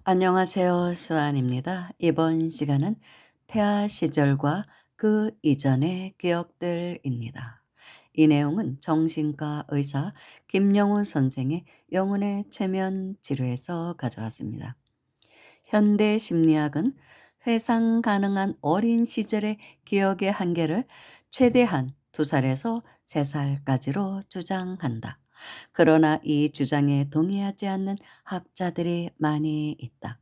안녕하세요. 수아입니다. 이번 시간은 태아 시절과 그 이전의 기억들입니다. 이 내용은 정신과 의사 김영우 선생의 영혼의 최면 치료에서 가져왔습니다. 현대 심리학은 회상 가능한 어린 시절의 기억의 한계를 최대한 2살에서 3살까지로 주장한다. 그러나 이 주장에 동의하지 않는 학자들이 많이 있다.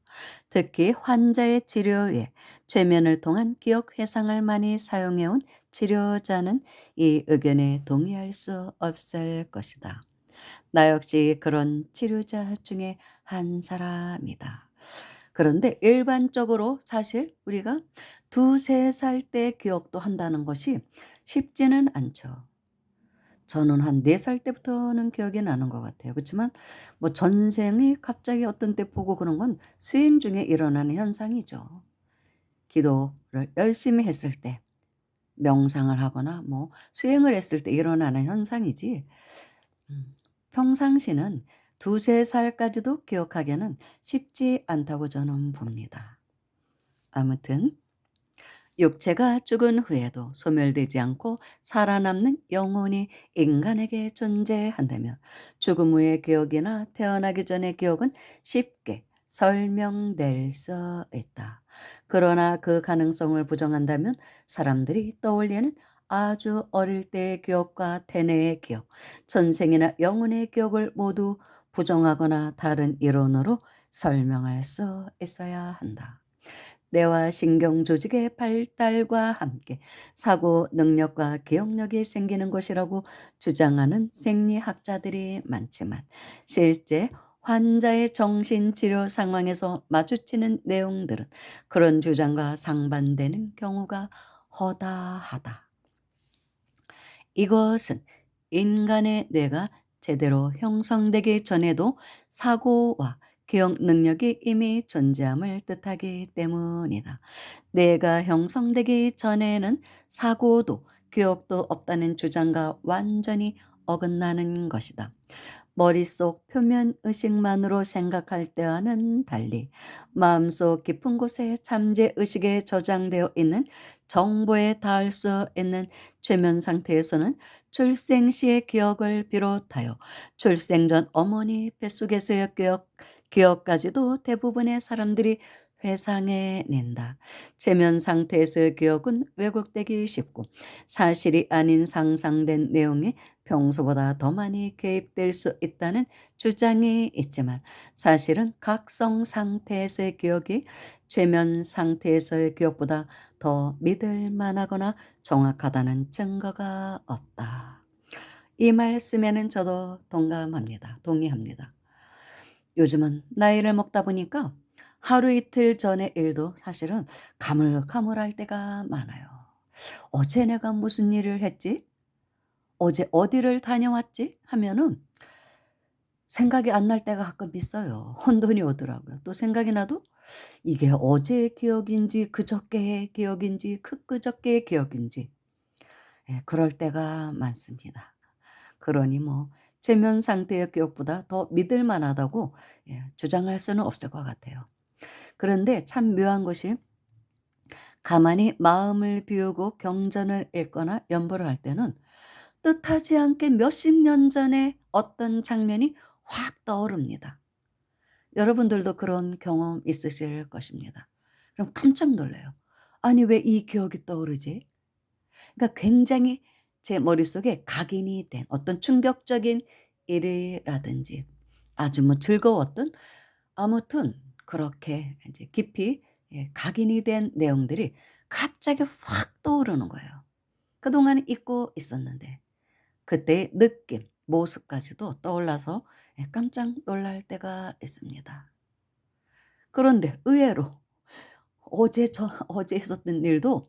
특히 환자의 치료에 최면을 통한 기억 회상을 많이 사용해온 치료자는 이 의견에 동의할 수 없을 것이다. 나 역시 그런 치료자 중에 한 사람이다. 그런데 일반적으로 사실 우리가 2-3살 때 기억도 한다는 것이 쉽지는 않죠. 저는 한 4살 때부터는 기억이 나는 것 같아요. 그렇지만 뭐 전생이 갑자기 어떤 때 보고 그런 건 수행 중에 일어나는 현상이죠. 기도를 열심히 했을 때, 명상을 하거나 뭐 수행을 했을 때 일어나는 현상이지 평상시는 2-3 살까지도 기억하기는 쉽지 않다고 저는 봅니다. 아무튼 육체가 죽은 후에도 소멸되지 않고 살아남는 영혼이 인간에게 존재한다면 죽음 후의 기억이나 태어나기 전의 기억은 쉽게 설명될 수 있다. 그러나 그 가능성을 부정한다면 사람들이 떠올리는 아주 어릴 때의 기억과 태내의 기억, 전생이나 영혼의 기억을 모두 부정하거나 다른 이론으로 설명할 수 있어야 한다. 뇌와 신경 조직의 발달과 함께 사고 능력과 기억력이 생기는 것이라고 주장하는 생리학자들이 많지만 실제 환자의 정신치료 상황에서 마주치는 내용들은 그런 주장과 상반되는 경우가 허다하다. 이것은 인간의 뇌가 제대로 형성되기 전에도 사고와 기억 능력이 이미 존재함을 뜻하기 때문이다. 뇌가 형성되기 전에는 사고도 기억도 없다는 주장과 완전히 어긋나는 것이다. 머릿속 표면 의식만으로 생각할 때와는 달리 마음속 깊은 곳에 잠재 의식에 저장되어 있는 정보에 닿을 수 있는 최면 상태에서는 출생 시의 기억을 비롯하여 출생 전 어머니 뱃속에서의 기억까지도 대부분의 사람들이 회상해낸다. 최면 상태에서의 기억은 왜곡되기 쉽고 사실이 아닌 상상된 내용이 평소보다 더 많이 개입될 수 있다는 주장이 있지만 사실은 각성 상태에서의 기억이 최면 상태에서의 기억보다 더 믿을 만하거나 정확하다는 증거가 없다. 이 말씀에는 저도 동감합니다. 동의합니다. 요즘은 나이를 먹다 보니까 하루 이틀 전의 일도 사실은 가물가물할 때가 많아요. 어제 내가 무슨 일을 했지? 어제 어디를 다녀왔지? 하면은 생각이 안 날 때가 가끔 있어요. 혼돈이 오더라고요. 또 생각이 나도 이게 어제의 기억인지 그저께의 기억인지 그그저께의 기억인지 그럴 때가 많습니다. 그러니 뭐 최면 상태의 기억보다 더 믿을 만하다고 주장할 수는 없을 것 같아요. 그런데 참 묘한 것이 가만히 마음을 비우고 경전을 읽거나 연보를 할 때는 뜻하지 않게 몇십 년 전에 어떤 장면이 확 떠오릅니다. 여러분들도 그런 경험 있으실 것입니다. 그럼 깜짝 놀라요. 아니 왜 이 기억이 떠오르지? 그러니까 굉장히 제 머릿속에 각인이 된 어떤 충격적인 일이라든지 아주 뭐 즐거웠던 아무튼 그렇게 이제 깊이 각인이 된 내용들이 갑자기 확 떠오르는 거예요. 그동안 잊고 있었는데 그때의 느낌, 모습까지도 떠올라서 깜짝 놀랄 때가 있습니다. 그런데 의외로 어제 있었던 일도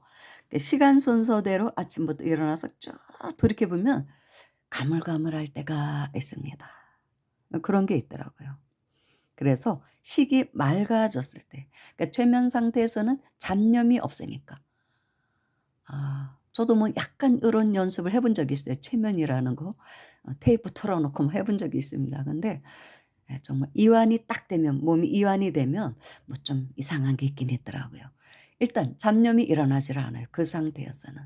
시간 순서대로 아침부터 일어나서 쭉 돌이켜 보면 가물가물할 때가 있습니다. 그런 게 있더라고요. 그래서 식이 맑아졌을 때 그러니까 최면 상태에서는 잡념이 없으니까. 저도 뭐 약간 요런 연습을 해본 적이 있어요. 최면이라는 거. 테이프 틀어 놓고 뭐 해본 적이 있습니다. 근데 예, 정말 이완이 딱 되면, 몸이 이완이 되면 뭐 좀 이상한 게 있긴 있더라고요. 일단 잡념이 일어나질 않아요, 그 상태에서는.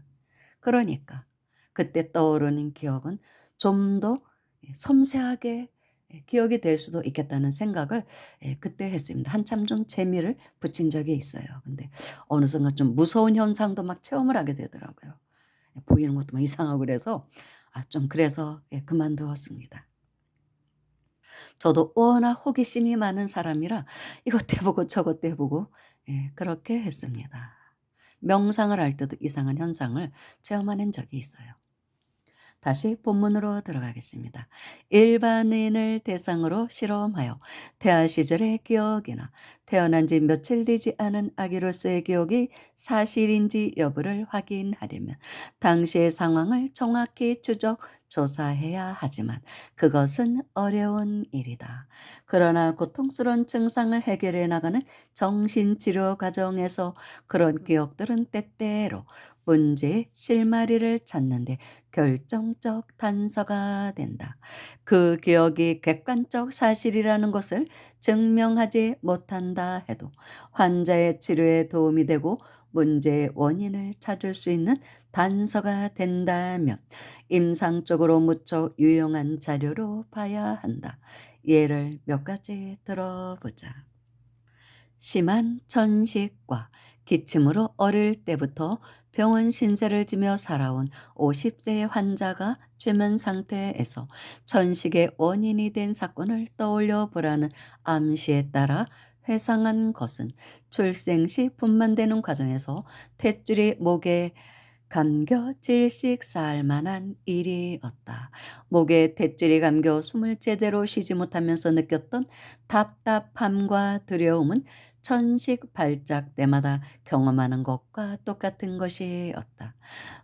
그러니까 그때 떠오르는 기억은 좀 더 섬세하게 기억이 될 수도 있겠다는 생각을 그때 했습니다. 한참 좀 재미를 붙인 적이 있어요. 근데 어느 순간 좀 무서운 현상도 막 체험을 하게 되더라고요. 보이는 것도 막 이상하고 그래서 좀 그래서 그만두었습니다. 저도 워낙 호기심이 많은 사람이라 이것도 해 보고 저것도 해 보고 그렇게 했습니다. 명상을 할 때도 이상한 현상을 체험하는 적이 있어요. 다시 본문으로 들어가겠습니다. 일반인을 대상으로 실험하여 태아 시절의 기억이나 태어난 지 며칠 되지 않은 아기로서의 기억이 사실인지 여부를 확인하려면 당시의 상황을 정확히 추적, 조사해야 하지만 그것은 어려운 일이다. 그러나 고통스러운 증상을 해결해 나가는 정신치료 과정에서 그런 기억들은 때때로 문제의 실마리를 찾는데 결정적 단서가 된다. 그 기억이 객관적 사실이라는 것을 증명하지 못한다 해도 환자의 치료에 도움이 되고 문제의 원인을 찾을 수 있는 단서가 된다면 임상적으로 무척 유용한 자료로 봐야 한다. 예를 몇 가지 들어보자. 심한 천식과 기침으로 어릴 때부터 병원 신세를 지며 살아온 50세의 환자가 최면 상태에서 천식의 원인이 된 사건을 떠올려 보라는 암시에 따라 회상한 것은 출생 시 분만되는 과정에서 탯줄이 목에 감겨 질식 쌀 만한 일이었다. 목에 탯줄이 감겨 숨을 제대로 쉬지 못하면서 느꼈던 답답함과 두려움은 천식 발작 때마다 경험하는 것과 똑같은 것이었다.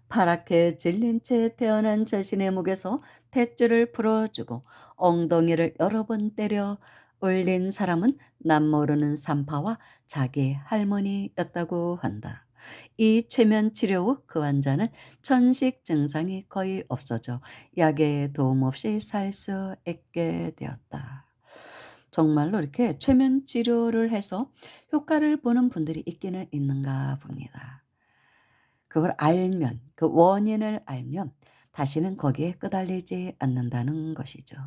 파랗게 질린 채 태어난 자신의 목에서 탯줄을 풀어주고 엉덩이를 여러 번 때려 올린 사람은 남모르는 산파와 자기 할머니였다고 한다. 이 최면 치료 후 그 환자는 천식 증상이 거의 없어져 약의 도움 없이 살 수 있게 되었다. 정말로 이렇게 최면 치료를 해서 효과를 보는 분들이 있기는 있는가 봅니다. 그걸 알면, 그 원인을 알면 다시는 거기에 끄달리지 않는다는 것이죠.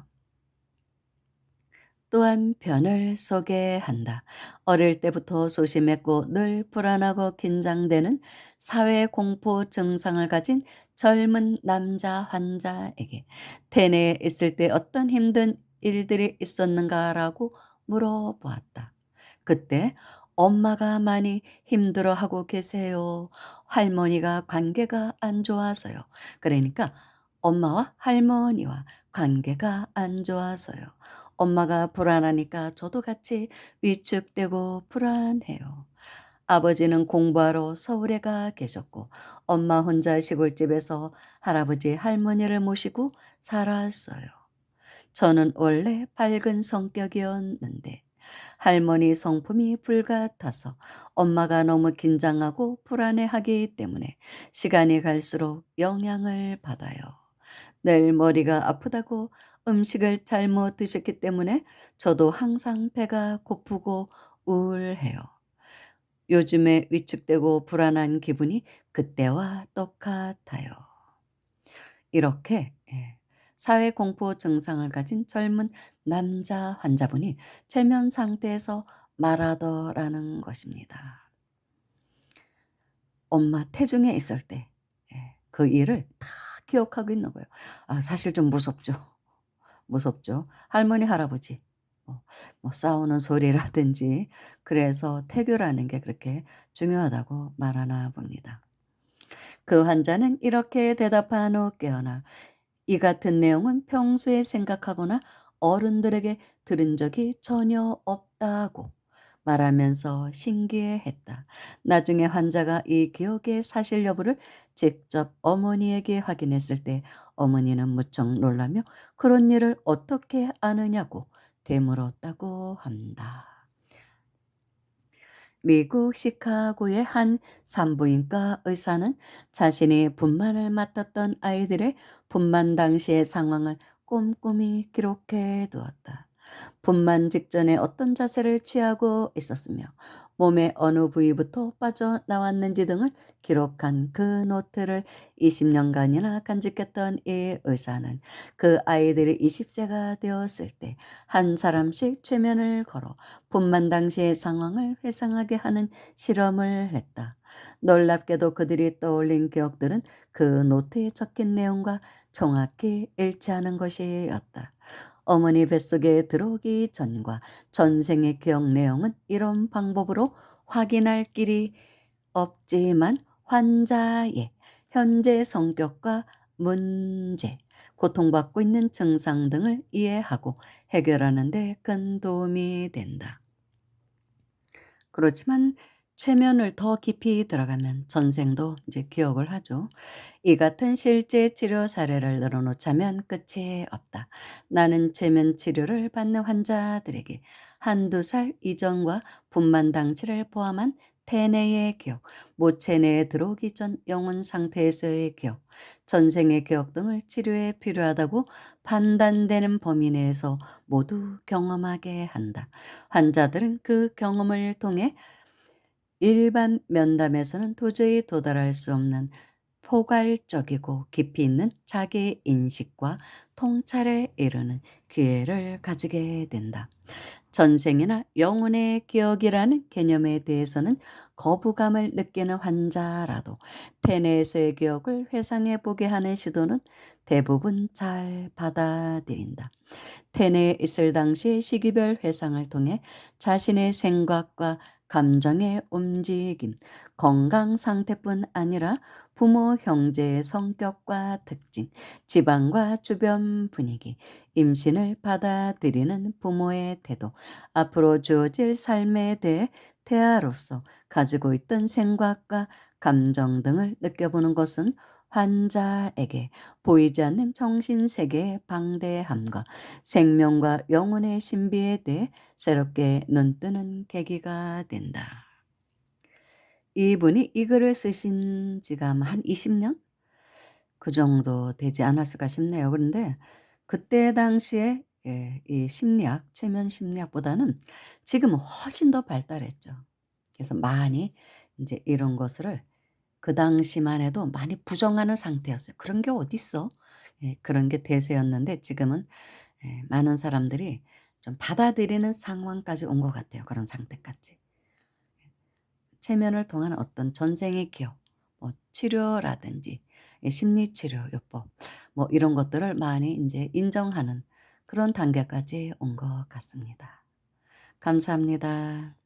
또한 변을 소개한다. 어릴 때부터 소심했고 늘 불안하고 긴장되는 사회 공포 증상을 가진 젊은 남자 환자에게 태내에 있을 때 어떤 힘든 일들이 있었는가라고 물어보았다. 그때 엄마가 많이 힘들어하고 계세요. 할머니가 관계가 안 좋아서요. 그러니까 엄마와 할머니와 관계가 안 좋아서요. 엄마가 불안하니까 저도 같이 위축되고 불안해요. 아버지는 공부하러 서울에 가 계셨고 엄마 혼자 시골집에서 할아버지 할머니를 모시고 살았어요. 저는 원래 밝은 성격이었는데 할머니 성품이 불같아서 엄마가 너무 긴장하고 불안해하기 때문에 시간이 갈수록 영향을 받아요. 늘 머리가 아프다고 음식을 잘못 드셨기 때문에 저도 항상 배가 고프고 우울해요. 요즘에 위축되고 불안한 기분이 그때와 똑같아요. 이렇게 사회 공포 증상을 가진 젊은 남자 환자분이 최면 상태에서 말하더라는 것입니다. 엄마 태중에 있을 때 그 일을 다 기억하고 있는 거예요. 사실 좀 무섭죠. 무섭죠. 할머니, 할아버지 뭐 싸우는 소리라든지 그래서 태교라는 게 그렇게 중요하다고 말하나 봅니다. 그 환자는 이렇게 대답한 후 깨어나 이 같은 내용은 평소에 생각하거나 어른들에게 들은 적이 전혀 없다고 말하면서 신기해했다. 나중에 환자가 이 기억의 사실 여부를 직접 어머니에게 확인했을 때 어머니는 무척 놀라며 그런 일을 어떻게 아느냐고 되물었다고 한다. 미국 시카고의 한 산부인과 의사는 자신이 분만을 맡았던 아이들의 분만 당시의 상황을 꼼꼼히 기록해 두었다. 분만 직전에 어떤 자세를 취하고 있었으며 몸의 어느 부위부터 빠져나왔는지 등을 기록한 그 노트를 20년간이나 간직했던 이 의사는 그 아이들이 20세가 되었을 때 한 사람씩 최면을 걸어 분만 당시의 상황을 회상하게 하는 실험을 했다. 놀랍게도 그들이 떠올린 기억들은 그 노트에 적힌 내용과 정확히 일치하는 것이었다. 어머니 뱃속에 들어오기 전과 전생의 기억 내용은 이런 방법으로 확인할 길이 없지만 환자의 현재 성격과 문제, 고통받고 있는 증상 등을 이해하고 해결하는 데 큰 도움이 된다. 그렇지만 최면을 더 깊이 들어가면 전생도 이제 기억을 하죠. 이 같은 실제 치료 사례를 늘어놓자면 끝이 없다. 나는 최면 치료를 받는 환자들에게 한두 살 이전과 분만 당치를 포함한 태내의 기억, 모체내에 들어오기 전 영혼 상태에서의 기억, 전생의 기억 등을 치료에 필요하다고 판단되는 범위 내에서 모두 경험하게 한다. 환자들은 그 경험을 통해 일반 면담에서는 도저히 도달할 수 없는 포괄적이고 깊이 있는 자기 인식과 통찰에 이르는 기회를 가지게 된다. 전생이나 영혼의 기억이라는 개념에 대해서는 거부감을 느끼는 환자라도 태내에서의 기억을 회상해 보게 하는 시도는 대부분 잘 받아들인다. 태내에 있을 당시 시기별 회상을 통해 자신의 생각과 감정의 움직임, 건강 상태뿐 아니라 부모, 형제의 성격과 특징, 집안과 주변 분위기, 임신을 받아들이는 부모의 태도, 앞으로 주어질 삶에 대해 태아로서 가지고 있던 생각과 감정 등을 느껴보는 것은 환자에게 보이지 않는 정신세계의 방대함과 생명과 영혼의 신비에 대해 새롭게 눈뜨는 계기가 된다. 이분이 이 글을 쓰신 지가 아마 한 20년? 그 정도 되지 않았을까 싶네요. 그런데 그때 당시에 이 심리학, 최면 심리학보다는 지금은 훨씬 더 발달했죠. 그래서 많이 이제 이런 것을 그 당시만 해도 많이 부정하는 상태였어요. '그런 게 어딨어?' 그런 게 대세였는데 지금은 많은 사람들이 좀 받아들이는 상황까지 온 것 같아요, 그런 상태까지. 체면을 통한 어떤 전생의 기억, 뭐 치료라든지 심리치료 요법 뭐 이런 것들을 많이 인제 인정하는 그런 단계까지 온 것 같습니다. 감사합니다.